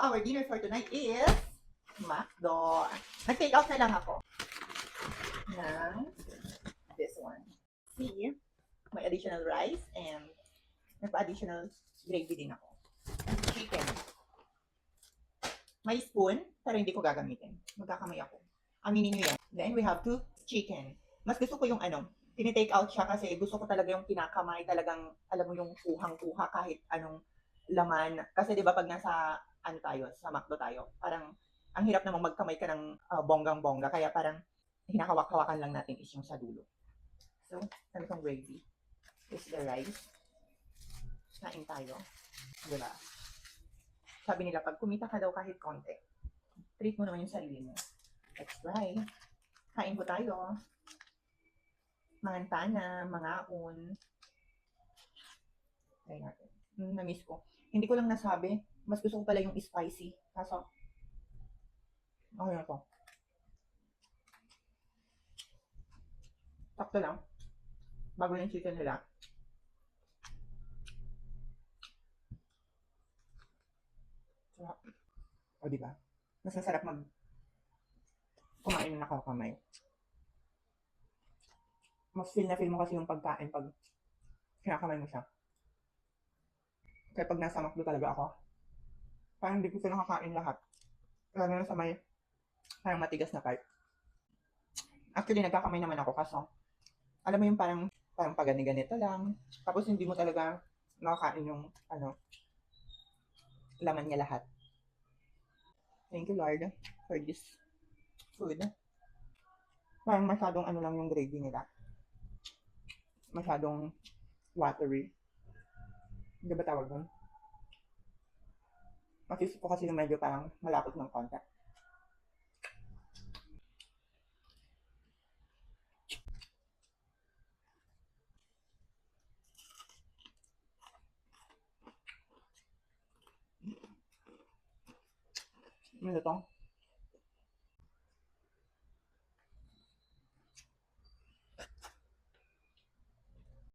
our dinner for tonight is McDo. Nag-take out na lang ako ng this one. See, may additional rice and nagpa-additional gravy din ako. Chicken. May spoon, pero hindi ko gagamitin. Magkakamay ako. Aminin nyo yan. Then we have two chicken. Mas gusto ko yung tinitake out siya kasi gusto ko talaga yung kinakamay, talagang alam mo yung kuhang-kuha kahit anong laman. Kasi 'di ba pag nasa tayo, sa McDo tayo, parang ang hirap namang magkamay ka ng bonggang-bongga kaya parang hinahawak-hawakan lang natin is yung sa dulo. So, ano itong gravy? Is the rice. Kain tayo. 'Di ba? Sabi nila pag kumita ka daw kahit konti, treat mo naman yung sarili mo. Let's try. Kain po tayo. Mangantana, mangaon. Try natin. Na-miss ko. Hindi ko lang nasabi. Mas gusto ko pala yung spicy. Kaso, okay na to. Sakto lang. Bago yung chicken nila. Sarap. O diba? Mas masarap kumain na nakakamay. Mas feel na feel mo kasi yung pagkain pag kinakamay mo siya. Kaya pag nasa McDo talaga ako, parang hindi ko sila nakakain lahat. Lalo na sa may parang matigas na part. Actually, nagkakamay naman ako kaso, alam mo yung parang pagani-ganito lang. Tapos hindi mo talaga nakakain yung laman niya lahat. Thank you Lord for this food. Parang masyadong lang yung gravy nila. Masyadong watery. Hindi ba tawag doon? Masisip ko kasi yung medyo parang malapot ng konti. Ano to?